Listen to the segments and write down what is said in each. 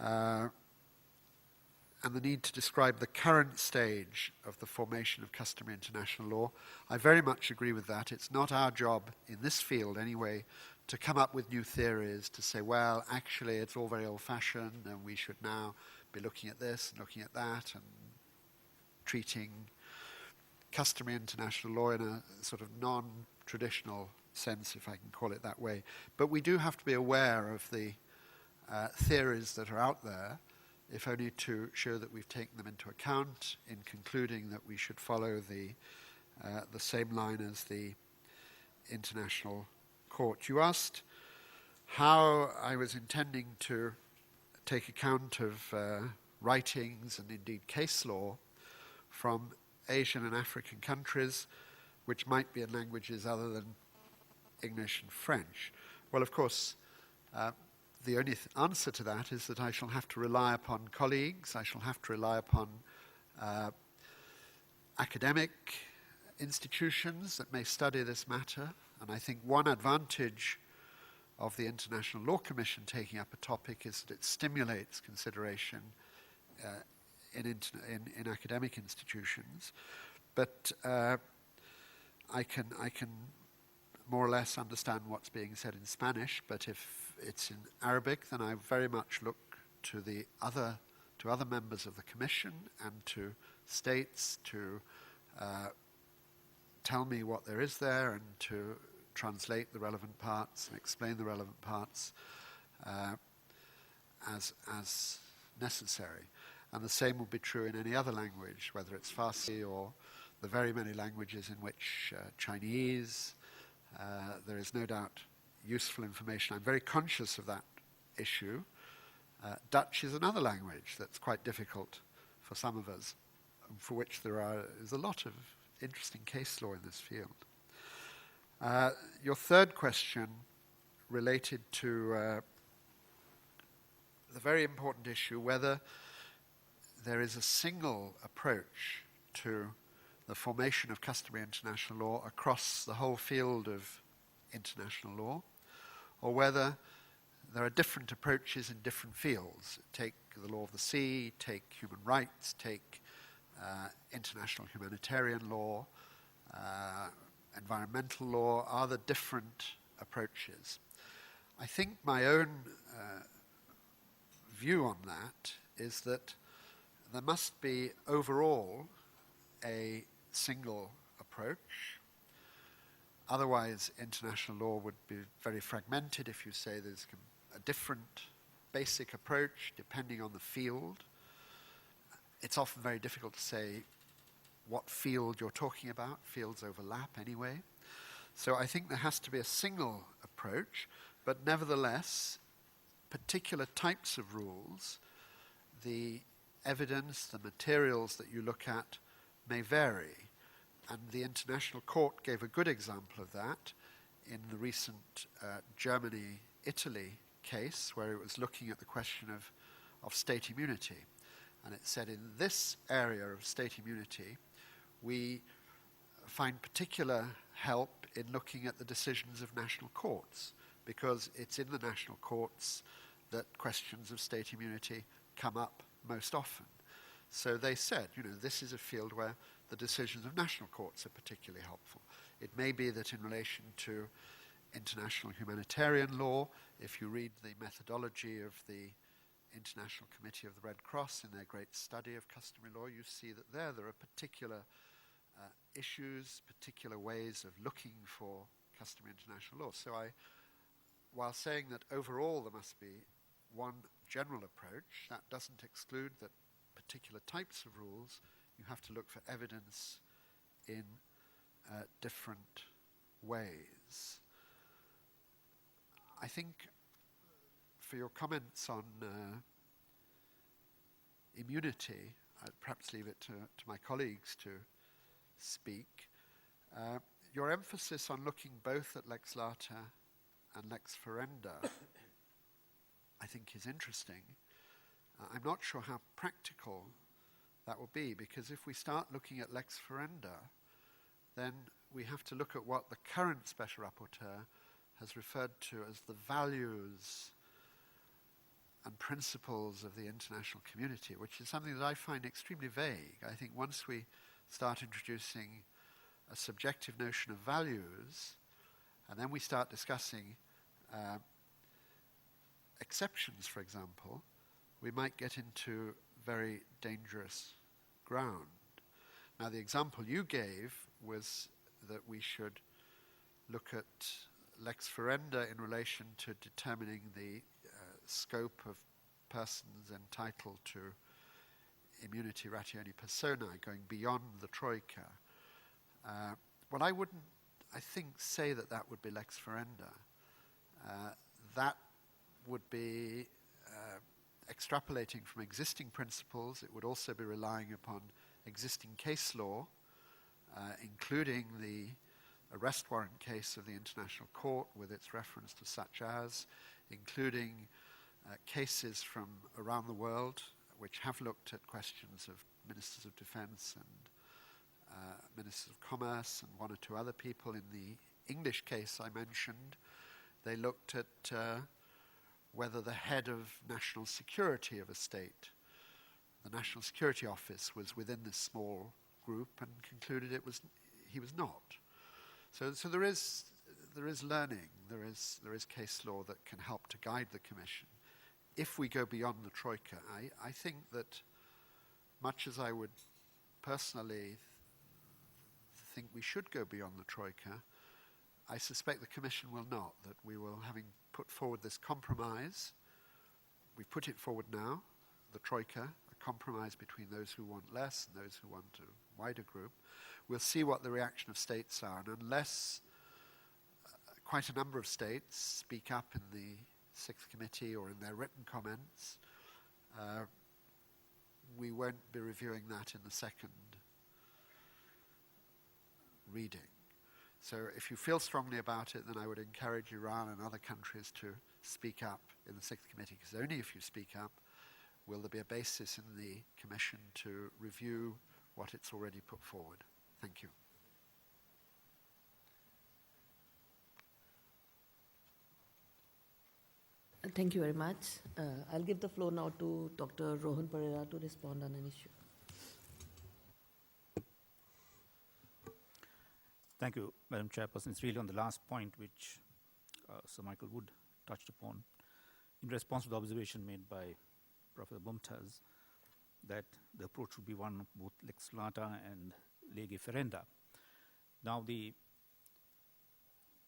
and the need to describe the current stage of the formation of customary international law. I very much agree with that. It's not our job in this field anyway to come up with new theories, to say, well, actually it's all very old-fashioned and we should now be looking at this and looking at that and treating customary international law in a sort of non-traditional sense, if I can call it that way. But we do have to be aware of the theories that are out there, if only to show that we've taken them into account in concluding that we should follow the same line as the International Court. You asked how I was intending to take account of writings and indeed case law from Asian and African countries which might be in languages other than English and French. Well, of course, the only answer to that is that I shall have to rely upon colleagues, I shall have to rely upon academic institutions that may study this matter. And I think one advantage of the International Law Commission taking up a topic is that it stimulates consideration in academic institutions. But I can more or less understand what's being said in Spanish, but if it's in Arabic, then I very much look to other members of the Commission and to states to tell me what there is there and to translate the relevant parts and explain the relevant parts as necessary. And the same will be true in any other language, whether it's Farsi or the very many languages in which Chinese, there is no doubt useful information. I'm very conscious of that issue. Dutch is another language that's quite difficult for some of us, for which is a lot of interesting case law in this field. Your third question related to the very important issue whether there is a single approach to the formation of customary international law across the whole field of international law, or whether there are different approaches in different fields. Take the law of the sea, take human rights, take international humanitarian law, environmental law. Are there different approaches? I think my own view on that is that there must be overall a single approach. Otherwise, international law would be very fragmented if you say there's a different basic approach depending on the field. It's often very difficult to say what field you're talking about. Fields overlap anyway. So I think there has to be a single approach, but nevertheless, particular types of rules, the evidence, the materials that you look at may vary. And the International Court gave a good example of that in the recent Germany-Italy case, where it was looking at the question of state immunity. And it said in this area of state immunity, we find particular help in looking at the decisions of national courts, because it's in the national courts that questions of state immunity come up most often. So they said, this is a field where the decisions of national courts are particularly helpful. It may be that in relation to international humanitarian law, if you read the methodology of the International Committee of the Red Cross in their great study of customary law, you see that there are particular issues, particular ways of looking for customary international law. So while saying that overall there must be one general approach, that doesn't exclude that particular types of rules, you have to look for evidence in different ways. I think for your comments on immunity, I'd perhaps leave it to my colleagues to speak. Your emphasis on looking both at lex lata and lex ferenda, I think, is interesting. I'm not sure how practical that will be, because if we start looking at lex ferenda, then we have to look at what the current Special Rapporteur has referred to as the values and principles of the international community, which is something that I find extremely vague. I think once we start introducing a subjective notion of values, and then we start discussing exceptions, for example, we might get into very dangerous ground. Now, the example you gave was that we should look at lex ferenda in relation to determining the scope of persons entitled to immunity ratione personae, going beyond the troika. Well, I wouldn't, I think, say that that would be lex ferenda. That would be extrapolating from existing principles. It would also be relying upon existing case law, including the arrest warrant case of the International Court with its reference to such as, including cases from around the world which have looked at questions of ministers of defense and ministers of commerce and one or two other people. In the English case I mentioned, they looked at whether the head of national security of a state, the National Security Office, was within this small group, and concluded he was not. So there is learning, there is case law that can help to guide the Commission. If we go beyond the Troika, I think that much as I would personally think we should go beyond the Troika, I suspect the Commission will not, that we will, having put forward this compromise, we've put it forward now, the Troika, a compromise between those who want less and those who want a wider group. We'll see what the reaction of states are, and unless quite a number of states speak up in the Sixth Committee or in their written comments, we won't be reviewing that in the second reading. So if you feel strongly about it, then I would encourage Iran and other countries to speak up in the Sixth Committee, because only if you speak up will there be a basis in the Commission to review what it's already put forward. Thank you. Thank you very much. I'll give the floor now to Dr. Rohan Perera to respond on an issue. Thank you, Madam Chairperson. It's really on the last point which Sir Michael Wood touched upon in response to the observation made by Professor Mumtaz that the approach should be one of both lex lata and lege ferenda. Now, the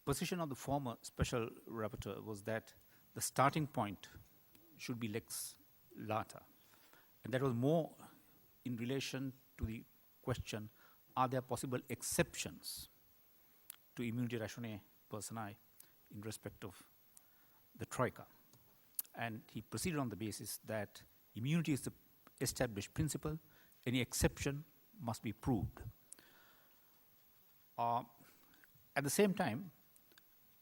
position of the former special rapporteur was that the starting point should be lex lata, and that was more in relation to the question, are there possible exceptions to immunity ratione personae in respect of the Troika? And he proceeded on the basis that immunity is the established principle, any exception must be proved. At the same time,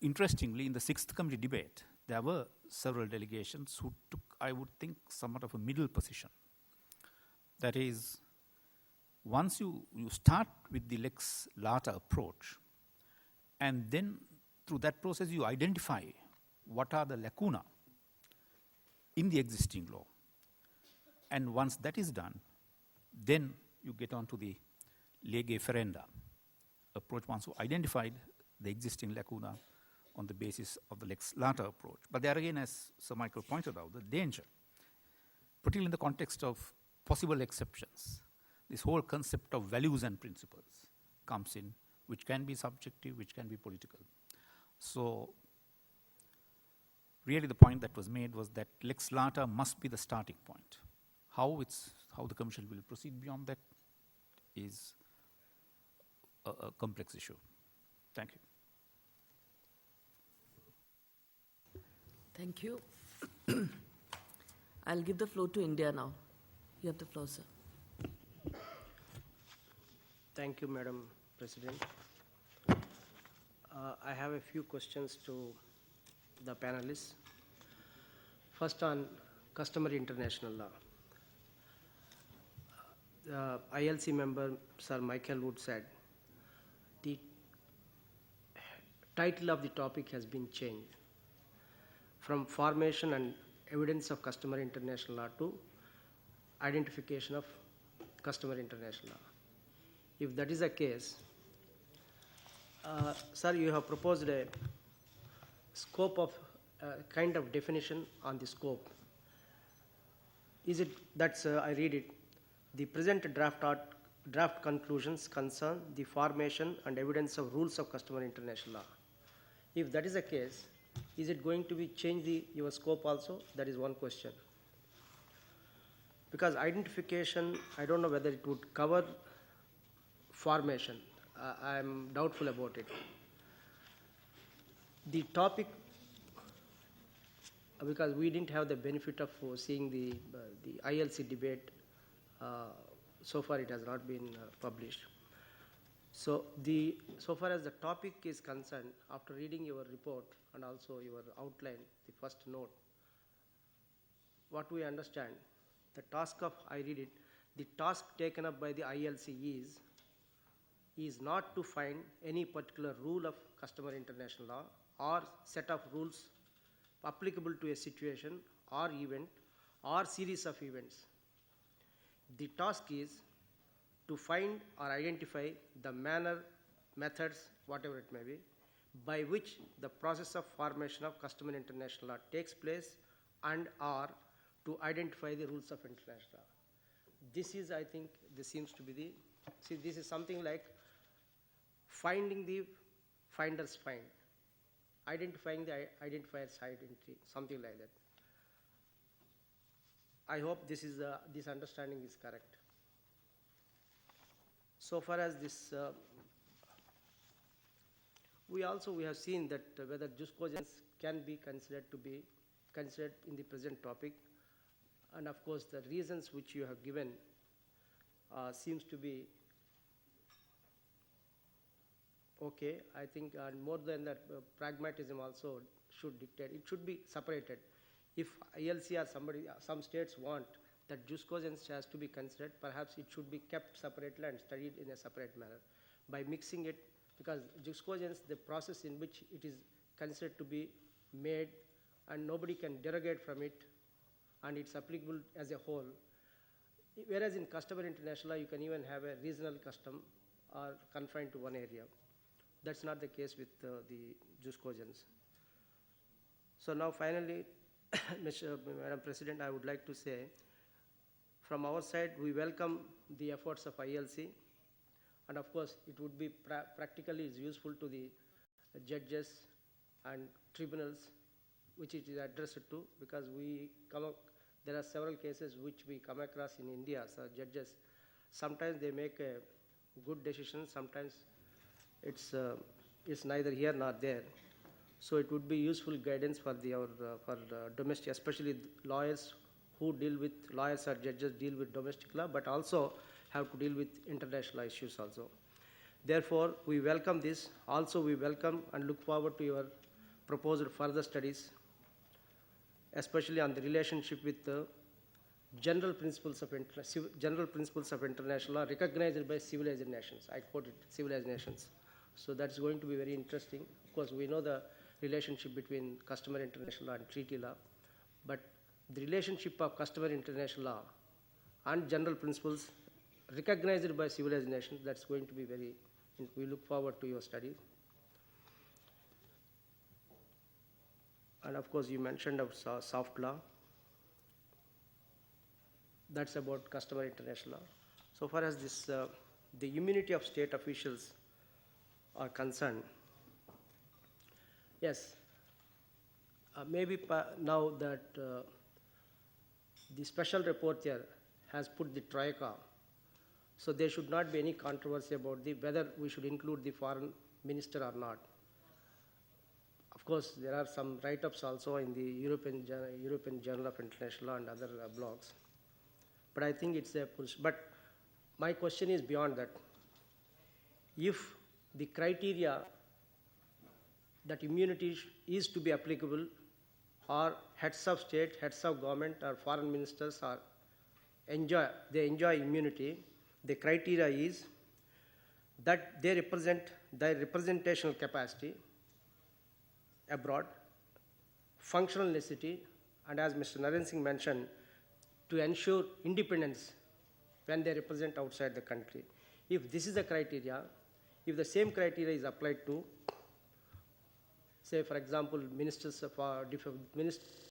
interestingly, in the Sixth Committee debate, there were several delegations who took, I would think, somewhat of a middle position. That is, once you start with the lex lata approach, and then through that process you identify what are the lacuna in the existing law. And once that is done, then you get on to the lege ferenda approach, once you identified the existing lacuna on the basis of the lex lata approach. But there again, as Sir Michael pointed out, the danger, particularly in the context of possible exceptions, this whole concept of values and principles comes in, which can be subjective, which can be political. So really the point that was made was that lex lata must be the starting point. How the Commission will proceed beyond that is a complex issue. Thank you. Thank you. I'll give the floor to India now. You have the floor, sir. Thank you, Madam President. I have a few questions to the panelists. First, on customary international law. The ILC member, Sir Michael Wood, said the title of the topic has been changed from formation and evidence of customary international law to identification of customary international law. If that is the case, sir, you have proposed a scope of kind of definition on the scope. Is it that's I read it? The present draft conclusions concern the formation and evidence of rules of customary international law. If that is the case, is it going to be change your scope also? That is one question. Because identification, I don't know whether it would cover formation. I am doubtful about it. The topic, because we didn't have the benefit of seeing the ILC debate, so far it has not been published. So far as the topic is concerned, after reading your report and also your outline, the first note, what we understand, the task of, I read it, the task taken up by the ILC is not to find any particular rule of customary international law or set of rules applicable to a situation or event or series of events. The task is to find or identify the manner, methods, whatever it may be, by which the process of formation of customary international law takes place and or to identify the rules of international law. This is, I think, this seems to be this is something like finding the finder's find, identifying the identifier's identity, something like that. I hope this understanding is correct. So far as this, we have seen that whether jus cogens can be considered in the present topic, and of course the reasons which you have given seems to be okay. I think, and more than that, pragmatism also should dictate. It should be separated. If ILC or some states want that jus cogens has to be considered, perhaps it should be kept separately and studied in a separate manner. By mixing it, because jus cogens, the process in which it is considered to be made, and nobody can derogate from it, and it's applicable as a whole. Whereas in customary international law, you can even have a regional custom or confined to one area. That's not the case with the jus cogens. So now finally, Madam President, I would like to say, from our side, we welcome the efforts of ILC, and of course, it would be practically useful to the judges and tribunals, which it is addressed to, because there are several cases which we come across in India. So judges, sometimes they make a good decision, sometimes it's neither here nor there. So it would be useful guidance for domestic, especially lawyers or judges deal with domestic law, but also have to deal with international issues also. Therefore, we welcome this. Also, we welcome and look forward to your proposed further studies, especially on the relationship with the general principles of international law recognized by civilized nations. I quoted civilized nations. So that's going to be very interesting. Of course, we know the relationship between customary international law and treaty law, but the relationship of customary international law and general principles recognized by civilized nations, that's going to be we look forward to your studies. And of course, you mentioned of soft law. That's about customary international law. So far as this, the immunity of state officials are concerned, yes, maybe now that the special rapporteur has put the troika, so there should not be any controversy about whether we should include the foreign minister or not. Of course, there are some write-ups also in the European Journal of International Law and other blogs. But I think it's a push. But my question is beyond that. If the criteria that immunity is to be applicable, or heads of state, heads of government, or foreign ministers enjoy immunity, the criteria is that they represent their representational capacity abroad, functional necessity, and as Mr. Naren Singh mentioned, to ensure independence when they represent outside the country. If this is the criteria, if the same criteria is applied to, say for example, ministers of ministers